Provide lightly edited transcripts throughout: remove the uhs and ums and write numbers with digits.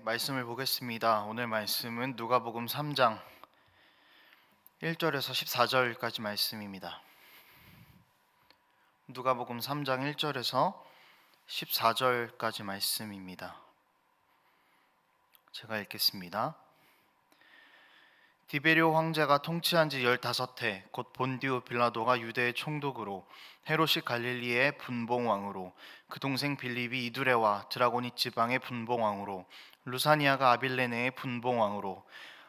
말씀을 보겠습니다. 오늘 말씀은 누가복음 3장 1절에서 14절까지 말씀입니다. 누가복음 3장 1절에서 14절까지 말씀입니다. 제가 읽겠습니다. 디베리오 황제가 통치한 지 15해 곧 본디오 빌라도가 유대의 총독으로 헤롯이 갈릴리의 분봉왕으로 그 동생 빌립이 이두레와 드라고니 지방의 분봉왕으로 루사니아가 아빌레네의 분봉왕으로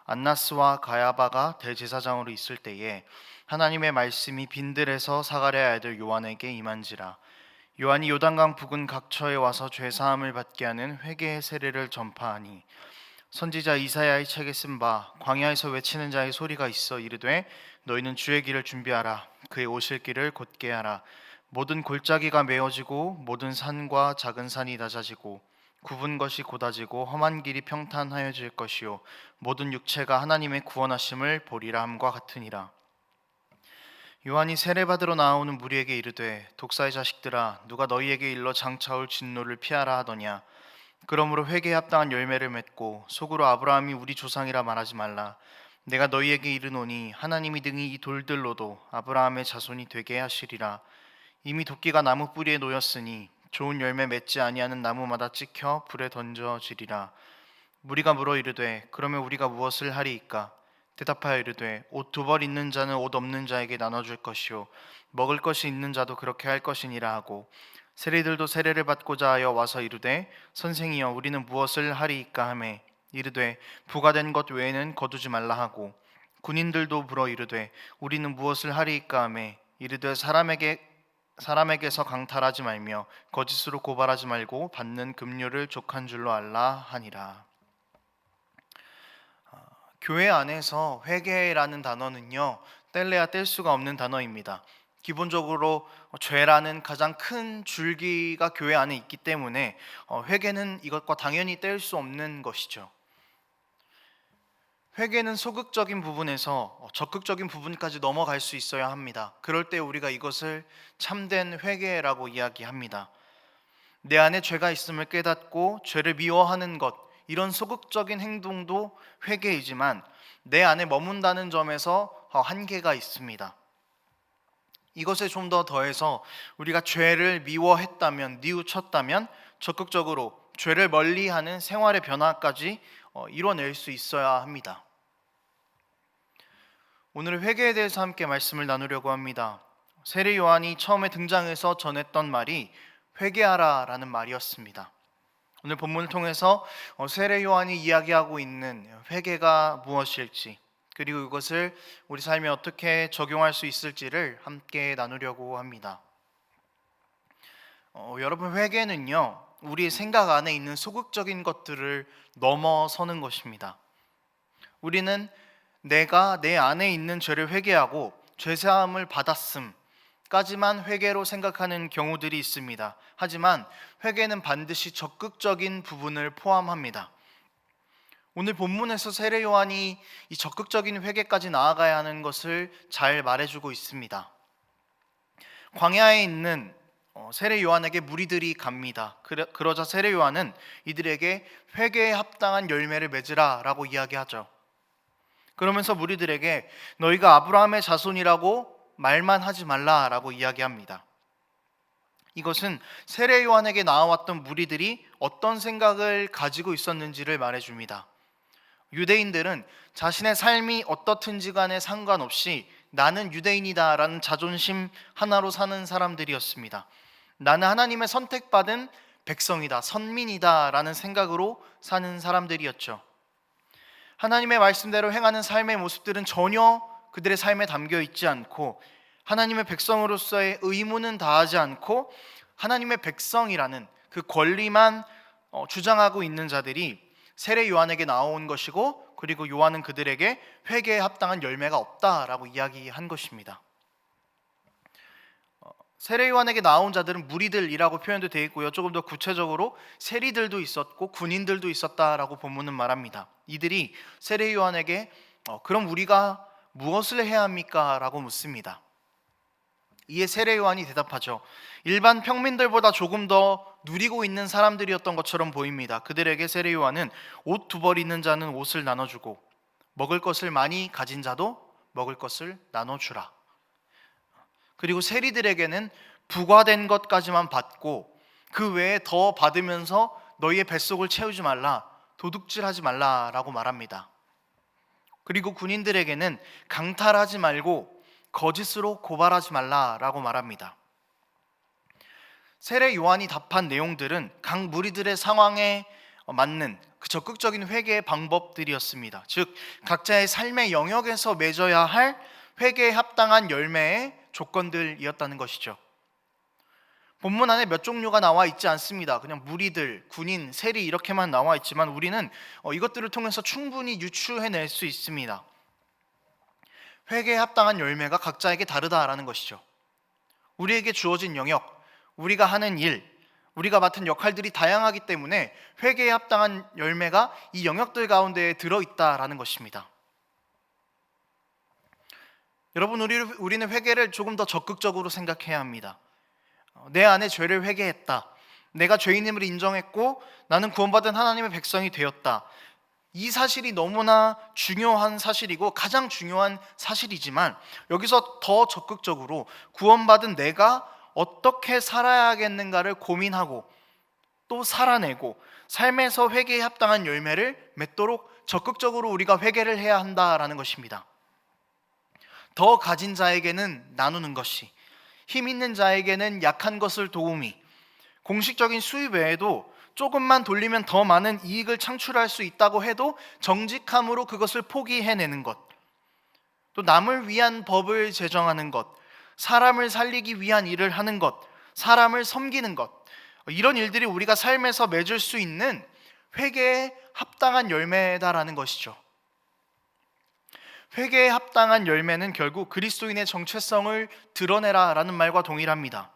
안나스와 가야바가 대제사장으로 있을 때에 하나님의 말씀이 빈들에서 사가랴의 아들 요한에게 임한지라. 요한이 요단강 부근 각처에 와서 죄사함을 받게 하는 회개의 세례를 전파하니 선지자 이사야의 책에 쓴 바 광야에서 외치는 자의 소리가 있어 이르되 너희는 주의 길을 준비하라. 그의 오실 길을 곧게 하라. 모든 골짜기가 메어지고 모든 산과 작은 산이 낮아지고 굽은 것이 곧아지고 험한 길이 평탄하여질 것이요 모든 육체가 하나님의 구원하심을 보리라 함과 같으니라. 요한이 세례받으러 나오는 무리에게 이르되 독사의 자식들아 누가 너희에게 일러 장차올 진노를 피하라 하더냐. 그러므로 회개에 합당한 열매를 맺고 속으로 아브라함이 우리 조상이라 말하지 말라. 내가 너희에게 이르노니 하나님이 등이 이 돌들로도 아브라함의 자손이 되게 하시리라. 이미 도끼가 나무 뿌리에 놓였으니 좋은 열매 맺지 아니하는 나무마다 찍혀 불에 던져지리라. 무리가 물어 이르되 그러면 우리가 무엇을 하리이까? 대답하여 이르되 옷 두 벌 있는 자는 옷 없는 자에게 나눠줄 것이요 먹을 것이 있는 자도 그렇게 할 것이니라 하고 세리들도 세례를 받고자 하여 와서 이르되 선생이여 우리는 무엇을 하리이까 하매 이르되 부과된 것 외에는 거두지 말라 하고 군인들도 물어 이르되 우리는 무엇을 하리이까 하매 이르되 사람에게서 강탈하지 말며 거짓으로 고발하지 말고 받는 급료를 족한 줄로 알라 하니라. 교회 안에서 회개라는 단어는요 뗄래야 뗄 수가 없는 단어입니다. 기본적으로 죄라는 가장 큰 줄기가 교회 안에 있기 때문에 회개는 이것과 당연히 뗄 수 없는 것이죠. 회개는 소극적인 부분에서 적극적인 부분까지 넘어갈 수 있어야 합니다. 그럴 때 우리가 이것을 참된 회개라고 이야기합니다. 내 안에 죄가 있음을 깨닫고 죄를 미워하는 것, 이런 소극적인 행동도 회개이지만 내 안에 머문다는 점에서 한계가 있습니다. 이것에 좀 더 더해서 우리가 죄를 미워했다면, 뉘우쳤다면 적극적으로 죄를 멀리하는 생활의 변화까지 이뤄낼 수 있어야 합니다. 오늘 회개에 대해서 함께 말씀을 나누려고 합니다. 세례 요한이 처음에 등장해서 전했던 말이 회개하라라는 말이었습니다. 오늘 본문을 통해서 세례 요한이 이야기하고 있는 회개가 무엇일지, 그리고 이것을 우리 삶에 어떻게 적용할 수 있을지를 함께 나누려고 합니다. 여러분, 회개는요 우리의 생각 안에 있는 소극적인 것들을 넘어서는 것입니다. 우리는 내가 내 안에 있는 죄를 회개하고 죄사함을 받았음까지만 회개로 생각하는 경우들이 있습니다. 하지만 회개는 반드시 적극적인 부분을 포함합니다. 오늘 본문에서 세례 요한이 이 적극적인 회개까지 나아가야 하는 것을 잘 말해주고 있습니다. 광야에 있는 세례 요한에게 무리들이 갑니다. 그러자 세례 요한은 이들에게 회개에 합당한 열매를 맺으라 라고 이야기하죠. 그러면서 무리들에게 너희가 아브라함의 자손이라고 말만 하지 말라라고 이야기합니다. 이것은 세례 요한에게 나와왔던 무리들이 어떤 생각을 가지고 있었는지를 말해줍니다. 유대인들은 자신의 삶이 어떻든지 간에 상관없이 나는 유대인이다 라는 자존심 하나로 사는 사람들이었습니다. 나는 하나님의 선택받은 백성이다, 선민이다 라는 생각으로 사는 사람들이었죠. 하나님의 말씀대로 행하는 삶의 모습들은 전혀 그들의 삶에 담겨 있지 않고 하나님의 백성으로서의 의무는 다하지 않고 하나님의 백성이라는 그 권리만 주장하고 있는 자들이 세례 요한에게 나온 것이고, 그리고 요한은 그들에게 회개에 합당한 열매가 없다라고 이야기한 것입니다. 세례 요한에게 나온 자들은 무리들이라고 표현도 되어 있고요, 조금 더 구체적으로 세리들도 있었고 군인들도 있었다라고 본문은 말합니다. 이들이 세례 요한에게 그럼 우리가 무엇을 해야 합니까? 라고 묻습니다. 이에 세례 요한이 대답하죠. 일반 평민들보다 조금 더 누리고 있는 사람들이었던 것처럼 보입니다. 그들에게 세례 요한은 옷 두 벌 있는 자는 옷을 나눠주고 먹을 것을 많이 가진 자도 먹을 것을 나눠주라. 그리고 세리들에게는 부과된 것까지만 받고 그 외에 더 받으면서 너희의 뱃속을 채우지 말라, 도둑질하지 말라라고 말합니다. 그리고 군인들에게는 강탈하지 말고 거짓으로 고발하지 말라라고 말합니다. 세례 요한이 답한 내용들은 각 무리들의 상황에 맞는 그 적극적인 회개의 방법들이었습니다. 즉 각자의 삶의 영역에서 맺어야 할 회개에 합당한 열매의 조건들이었다는 것이죠. 본문 안에 몇 종류가 나와 있지 않습니다. 그냥 무리들, 군인, 세리 이렇게만 나와 있지만 우리는 이것들을 통해서 충분히 유추해낼 수 있습니다. 회개에 합당한 열매가 각자에게 다르다라는 것이죠. 우리에게 주어진 영역, 우리가 하는 일, 우리가 맡은 역할들이 다양하기 때문에 회개에 합당한 열매가 이 영역들 가운데에 들어있다라는 것입니다. 여러분, 우리는 회개를 조금 더 적극적으로 생각해야 합니다. 내 안에 죄를 회개했다. 내가 죄인임을 인정했고 나는 구원받은 하나님의 백성이 되었다. 이 사실이 너무나 중요한 사실이고 가장 중요한 사실이지만 여기서 더 적극적으로 구원받은 내가 어떻게 살아야겠는가를 고민하고 또 살아내고 삶에서 회개에 합당한 열매를 맺도록 적극적으로 우리가 회개를 해야 한다라는 것입니다. 더 가진 자에게는 나누는 것이, 힘 있는 자에게는 약한 것을 도움이, 공식적인 수입 외에도 조금만 돌리면 더 많은 이익을 창출할 수 있다고 해도 정직함으로 그것을 포기해내는 것, 또 남을 위한 법을 제정하는 것, 사람을 살리기 위한 일을 하는 것, 사람을 섬기는 것, 이런 일들이 우리가 삶에서 맺을 수 있는 회개에 합당한 열매다라는 것이죠. 회개에 합당한 열매는 결국 그리스도인의 정체성을 드러내라라는 말과 동일합니다.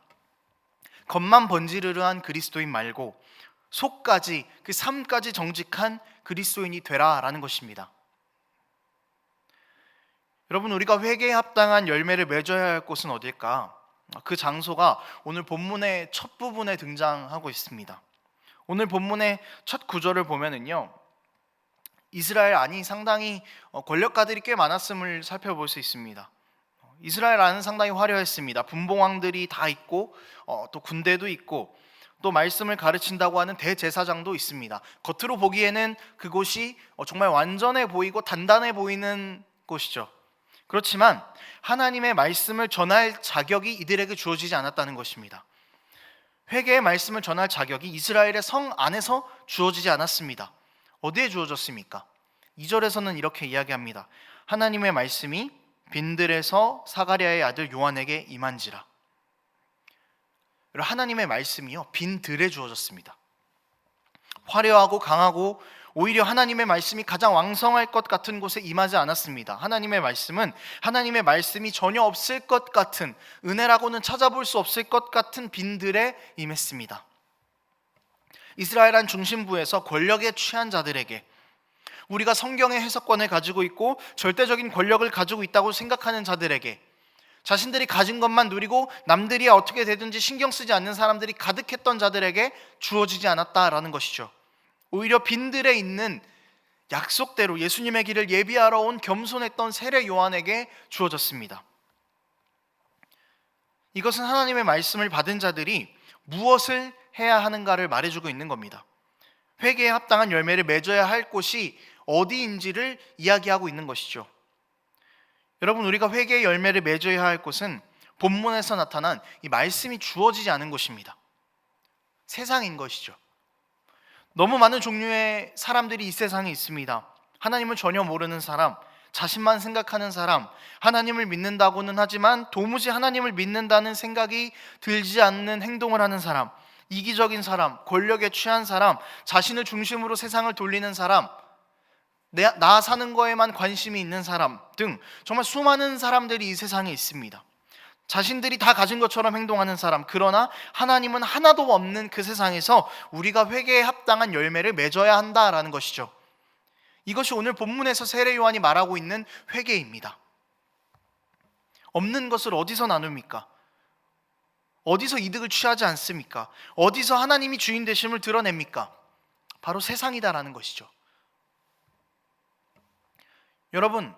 겉만 번지르르한 그리스도인 말고 속까지, 그 삶까지 정직한 그리스도인이 되라라는 것입니다. 여러분, 우리가 회개에 합당한 열매를 맺어야 할 곳은 어딜까? 그 장소가 오늘 본문의 첫 부분에 등장하고 있습니다. 오늘 본문의 첫 구절을 보면은요, 이스라엘 안이 상당히 권력가들이 꽤 많았음을 살펴볼 수 있습니다. 이스라엘 안은 상당히 화려했습니다. 분봉왕들이 다 있고 또 군대도 있고 또 말씀을 가르친다고 하는 대제사장도 있습니다. 겉으로 보기에는 그곳이 정말 완전해 보이고 단단해 보이는 곳이죠. 그렇지만 하나님의 말씀을 전할 자격이 이들에게 주어지지 않았다는 것입니다. 회개의 말씀을 전할 자격이 이스라엘의 성 안에서 주어지지 않았습니다. 어디에 주어졌습니까? 2절에서는 이렇게 이야기합니다. 하나님의 말씀이 빈들에서 사가랴의 아들 요한에게 임한지라. 하나님의 말씀이요, 빈들에 주어졌습니다. 화려하고 강하고 오히려 하나님의 말씀이 가장 왕성할 것 같은 곳에 임하지 않았습니다. 하나님의 말씀은 하나님의 말씀이 전혀 없을 것 같은, 은혜라고는 찾아볼 수 없을 것 같은 빈들에 임했습니다. 이스라엘 한 중심부에서 권력에 취한 자들에게, 우리가 성경의 해석권을 가지고 있고 절대적인 권력을 가지고 있다고 생각하는 자들에게, 자신들이 가진 것만 누리고 남들이 어떻게 되든지 신경 쓰지 않는 사람들이 가득했던 자들에게 주어지지 않았다라는 것이죠. 오히려 빈들에 있는 약속대로 예수님의 길을 예비하러 온 겸손했던 세례 요한에게 주어졌습니다. 이것은 하나님의 말씀을 받은 자들이 무엇을 해야 하는가를 말해주고 있는 겁니다. 회개에 합당한 열매를 맺어야 할 곳이 어디인지를 이야기하고 있는 것이죠. 여러분, 우리가 회개의 열매를 맺어야 할 곳은 본문에서 나타난 이 말씀이 주어지지 않은 곳입니다. 세상인 것이죠. 너무 많은 종류의 사람들이 이 세상에 있습니다. 하나님을 전혀 모르는 사람, 자신만 생각하는 사람, 하나님을 믿는다고는 하지만 도무지 하나님을 믿는다는 생각이 들지 않는 행동을 하는 사람, 이기적인 사람, 권력에 취한 사람, 자신을 중심으로 세상을 돌리는 사람, 나 사는 거에만 관심이 있는 사람 등 정말 수많은 사람들이 이 세상에 있습니다. 자신들이 다 가진 것처럼 행동하는 사람, 그러나 하나님은 하나도 없는 그 세상에서 우리가 회개에 합당한 열매를 맺어야 한다라는 것이죠. 이것이 오늘 본문에서 세례 요한이 말하고 있는 회개입니다. 없는 것을 어디서 나눕니까? 어디서 이득을 취하지 않습니까? 어디서 하나님이 주인 되심을 드러냅니까? 바로 세상이다라는 것이죠. 여러분,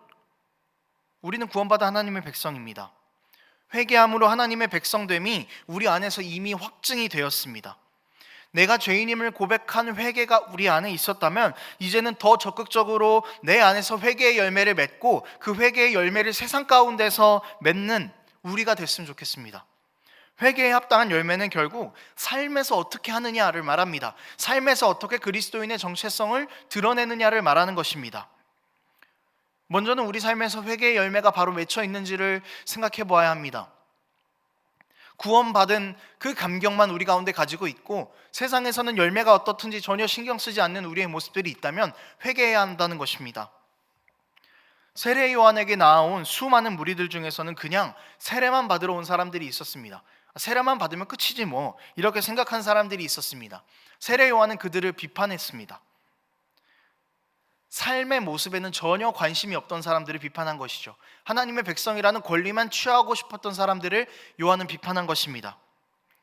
우리는 구원받아 하나님의 백성입니다. 회개함으로 하나님의 백성됨이 우리 안에서 이미 확증이 되었습니다. 내가 죄인임을 고백한 회개가 우리 안에 있었다면 이제는 더 적극적으로 내 안에서 회개의 열매를 맺고 그 회개의 열매를 세상 가운데서 맺는 우리가 됐으면 좋겠습니다. 회개에 합당한 열매는 결국 삶에서 어떻게 하느냐를 말합니다. 삶에서 어떻게 그리스도인의 정체성을 드러내느냐를 말하는 것입니다. 먼저는 우리 삶에서 회개의 열매가 바로 맺혀 있는지를 생각해 보아야 합니다. 구원받은 그 감격만 우리 가운데 가지고 있고 세상에서는 열매가 어떻든지 전혀 신경 쓰지 않는 우리의 모습들이 있다면 회개해야 한다는 것입니다. 세례 요한에게 나아온 수많은 무리들 중에서는 그냥 세례만 받으러 온 사람들이 있었습니다. 세례만 받으면 끝이지 뭐, 이렇게 생각한 사람들이 있었습니다. 세례 요한은 그들을 비판했습니다. 삶의 모습에는 전혀 관심이 없던 사람들을 비판한 것이죠. 하나님의 백성이라는 권리만 취하고 싶었던 사람들을 요한은 비판한 것입니다.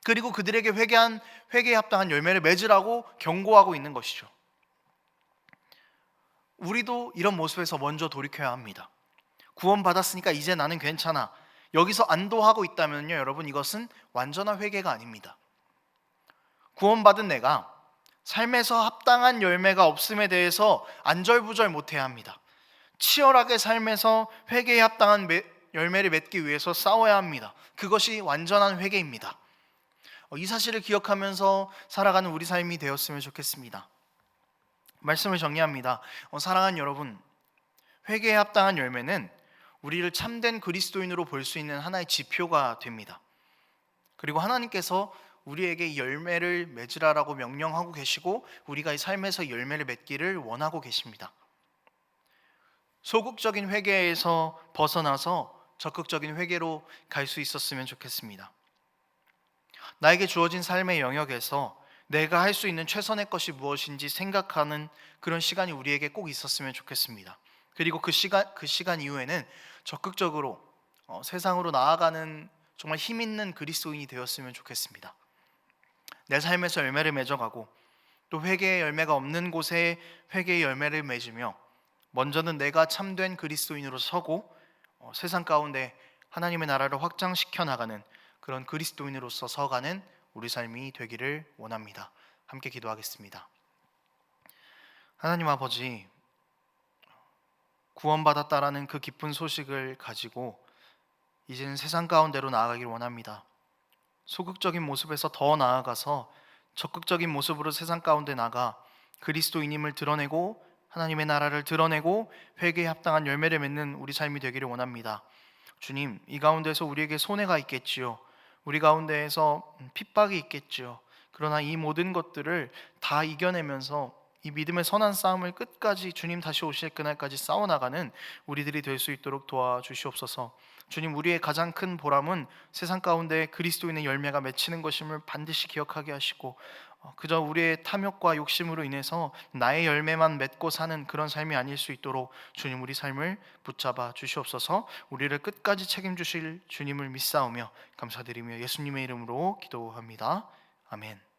그리고 그들에게 회개에 합당한 열매를 맺으라고 경고하고 있는 것이죠. 우리도 이런 모습에서 먼저 돌이켜야 합니다. 구원받았으니까 이제 나는 괜찮아, 여기서 안도하고 있다면요, 여러분, 이것은 완전한 회개가 아닙니다. 구원받은 내가 삶에서 합당한 열매가 없음에 대해서 안절부절 못해야 합니다. 치열하게 삶에서 회개에 합당한 열매를 맺기 위해서 싸워야 합니다. 그것이 완전한 회개입니다. 이 사실을 기억하면서 살아가는 우리 삶이 되었으면 좋겠습니다. 말씀을 정리합니다. 사랑하는 여러분, 회개에 합당한 열매는 우리를 참된 그리스도인으로 볼 수 있는 하나의 지표가 됩니다. 그리고 하나님께서 우리에게 이 열매를 맺으라라고 명령하고 계시고 우리가 이 삶에서 열매를 맺기를 원하고 계십니다. 소극적인 회개에서 벗어나서 적극적인 회개로 갈 수 있었으면 좋겠습니다. 나에게 주어진 삶의 영역에서 내가 할 수 있는 최선의 것이 무엇인지 생각하는 그런 시간이 우리에게 꼭 있었으면 좋겠습니다. 그리고 그 시간 이후에는 적극적으로 세상으로 나아가는 정말 힘 있는 그리스도인이 되었으면 좋겠습니다. 내 삶에서 열매를 맺어가고 또 회개의 열매가 없는 곳에 회개의 열매를 맺으며 먼저는 내가 참된 그리스도인으로 서고 세상 가운데 하나님의 나라를 확장시켜 나가는 그런 그리스도인으로서 서가는 우리 삶이 되기를 원합니다. 함께 기도하겠습니다. 하나님 아버지, 구원받았다라는 그 기쁜 소식을 가지고 이제는 세상 가운데로 나아가길 원합니다. 소극적인 모습에서 더 나아가서 적극적인 모습으로 세상 가운데 나가 그리스도인임을 드러내고 하나님의 나라를 드러내고 회개에 합당한 열매를 맺는 우리 삶이 되기를 원합니다. 주님, 이 가운데서 우리에게 손해가 있겠지요. 우리 가운데에서 핍박이 있겠지요. 그러나 이 모든 것들을 다 이겨내면서 이 믿음의 선한 싸움을 끝까지 주님 다시 오실 그날까지 싸워나가는 우리들이 될 수 있도록 도와주시옵소서. 주님, 우리의 가장 큰 보람은 세상 가운데 그리스도인의 열매가 맺히는 것임을 반드시 기억하게 하시고 그저 우리의 탐욕과 욕심으로 인해서 나의 열매만 맺고 사는 그런 삶이 아닐 수 있도록 주님, 우리 삶을 붙잡아 주시옵소서. 우리를 끝까지 책임주실 주님을 믿사오며 감사드리며 예수님의 이름으로 기도합니다. 아멘.